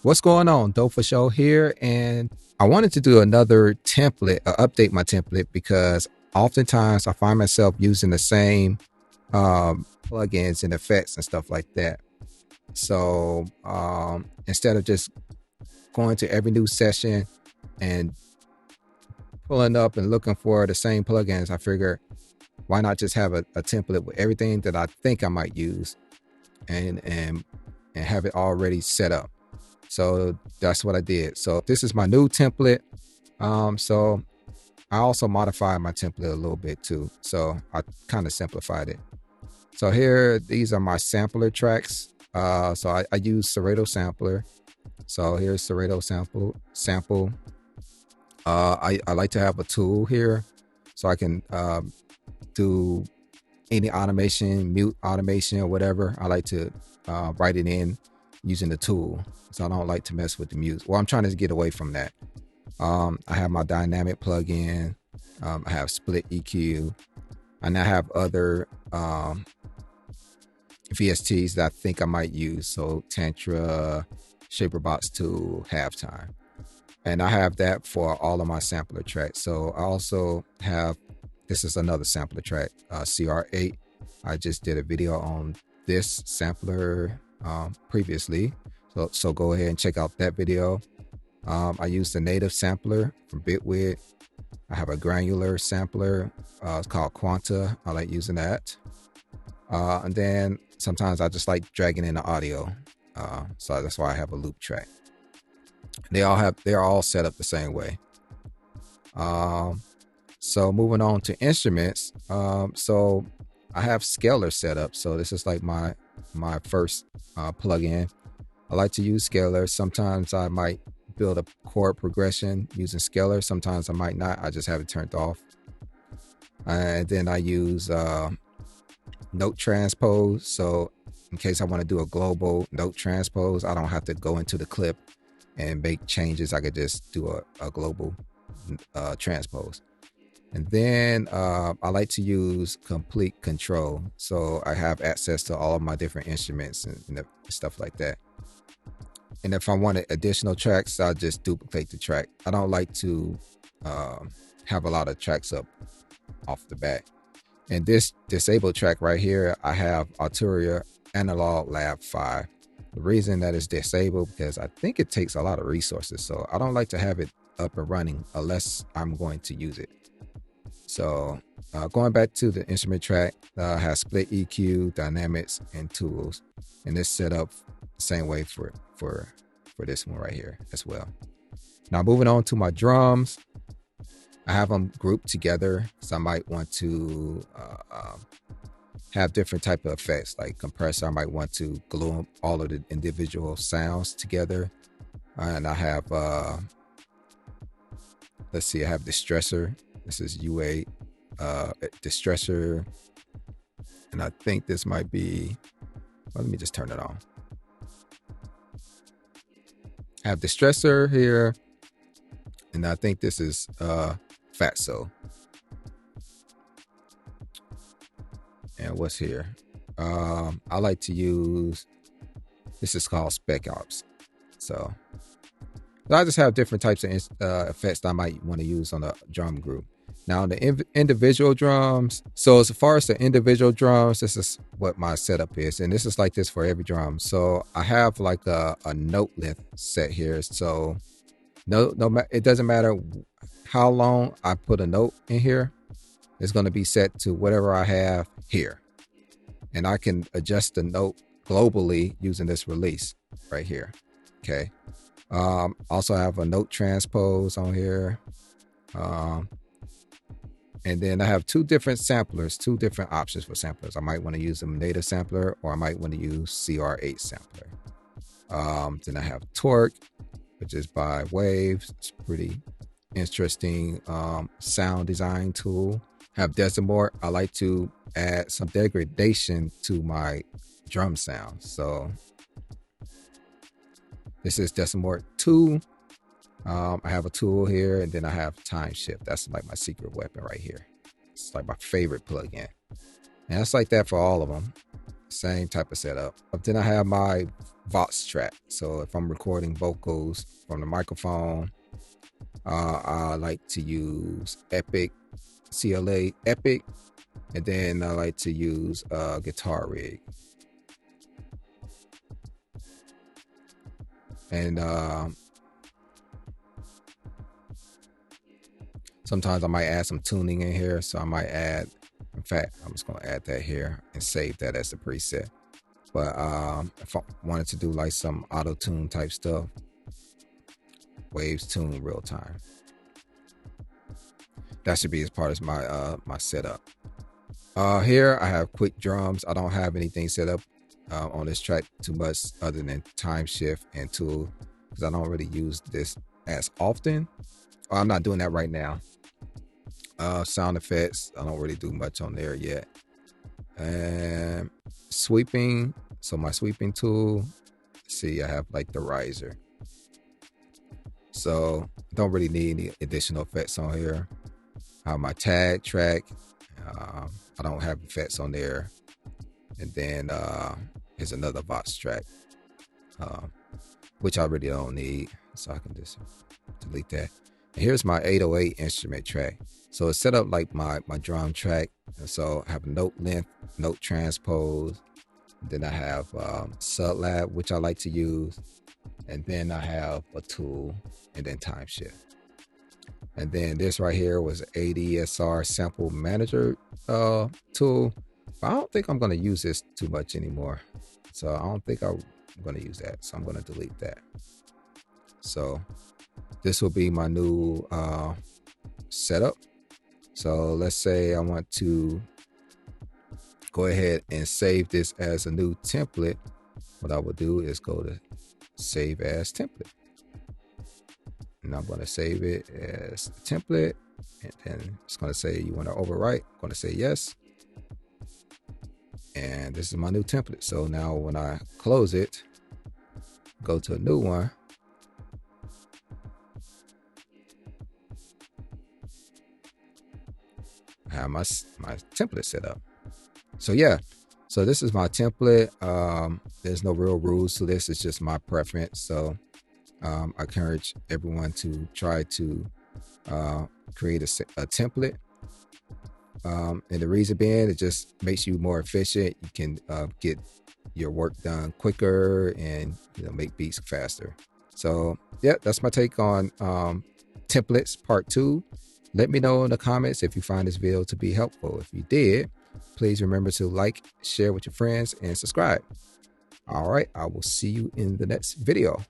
What's going on? Dofosho here, and I wanted to do another template, update my template because oftentimes I find myself using the same plugins and effects and stuff like that. So instead of just going to every new session and pulling up and looking for the same plugins, I figure why not just have a template with everything that I think I might use and have it already set up. So that's what I did. So this is my new template. So I also modified my template a little bit too. So I kind of simplified it. So here, these are my sampler tracks. So I use Serato sampler. So here's Serato sample. I like to have a tool here so I can do any automation, mute automation or whatever. I like to write it in using the tool. So I don't like to mess with the mute. Well, I'm trying to get away from that. I have my dynamic plugin. I have split EQ, and I have other VSTs that I think I might use. So Tantra, Shaperbox Tool, Halftime. And I have that for all of my sampler tracks. So I also have, this is another sampler track, CR8. I just did a video on this sampler previously. So go ahead and check out that video. I use the native sampler from Bitwig. I have a granular sampler. It's called Quanta. I like using that. And then sometimes I just like dragging in the audio. So that's why I have a loop track. They're all set up the same way. So moving on to instruments. So I have Scalar set up. So this is like my first plugin. I like to use Scalar. Sometimes I might build a chord progression using Scalar. Sometimes I might not. I just have it turned off. And then I use note transpose. So in case I want to do a global note transpose, I don't have to go into the clip and make changes. I could just do a global transpose. And then I like to use complete control. So I have access to all of my different instruments and stuff like that. And if I wanted additional tracks, I'll just duplicate the track. I don't like to have a lot of tracks up off the bat. And this disabled track right here, I have Arturia Analog Lab 5. The reason that it's disabled because I think it takes a lot of resources. So I don't like to have it up and running unless I'm going to use it. So going back to the instrument track, has split EQ, dynamics, and tools. And it's set up the same way for this one right here as well. Now moving on to my drums, I have them grouped together. So I might want to have different type of effects like compressor. I might want to glue all of the individual sounds together. And I have, let's see, I have distressor. This is U8 distressor. And I think this might be, well, let me just turn it on. I have distressor here. And I think this is Fatso. And what's here? I like to use, this is called Spec Ops. So I just have different types of effects that I might want to use on a drum group. Now the individual drums. So as far as the individual drums, this is what my setup is. And this is like this for every drum. So I have like a note length set here. So no, it doesn't matter how long I put a note in here. It's going to be set to whatever I have here. And I can adjust the note globally using this release right here. Okay. Also have a note transpose on here. And then I have two different samplers, two different options for samplers. I might want to use a native sampler or I might want to use CR8 sampler. Then I have Torque, which is by Waves. It's pretty interesting sound design tool. Have Decimort. I like to add some degradation to my drum sound. So this is Decimort 2. I have a tool here, and then I have Time Shift. That's like my secret weapon right here. It's like my favorite plugin. And it's like that for all of them. same type of setup. But then I have my Vox track. So if I'm recording vocals from the microphone, I like to use Epic, CLA Epic, and then I like to use Guitar Rig. And sometimes I might add some tuning in here. So I might add, in fact, I'm just gonna add that here and save that as the preset. But if I wanted to do like some auto tune type stuff, Waves Tune real time. That should be as part of my my setup. Here I have quick drums. I don't have anything set up on this track too much other than time shift and tool, because I don't really use this as often. I'm not doing that right now. Sound effects, I don't really do much on there yet. And sweeping, so my sweeping tool, see, I have like the riser. So don't really need any additional effects on here. I have my tag track. I don't have effects on there. And then here's another Vox track, which I really don't need. So I can just delete that. And here's my 808 instrument track. So it's set up like my drum track. And so I have note length, note transpose. Then I have Sublab, which I like to use. And then I have a tool and then time shift. And then this right here was ADSR sample manager tool. But I don't think I'm going to use this too much anymore. So I don't think I'm going to use that. So I'm going to delete that. So this will be my new setup. So let's say I want to go ahead and save this as a new template. What I will do is go to save as template. And I'm going to save it as a template. And then it's going to say you want to overwrite. I'm going to say yes. And this is my new template. So now when I close it, go to a new one. I have my template set up. So yeah, so this is my template. There's no real rules to this. It's just my preference. So I encourage everyone to try to create a template. And the reason being, it just makes you more efficient. You can get your work done quicker and make beats faster. So yeah, that's my take on templates part 2. Let me know in the comments if you find this video to be helpful. If you did, please remember to like, share with your friends, and subscribe. All right, I will see you in the next video.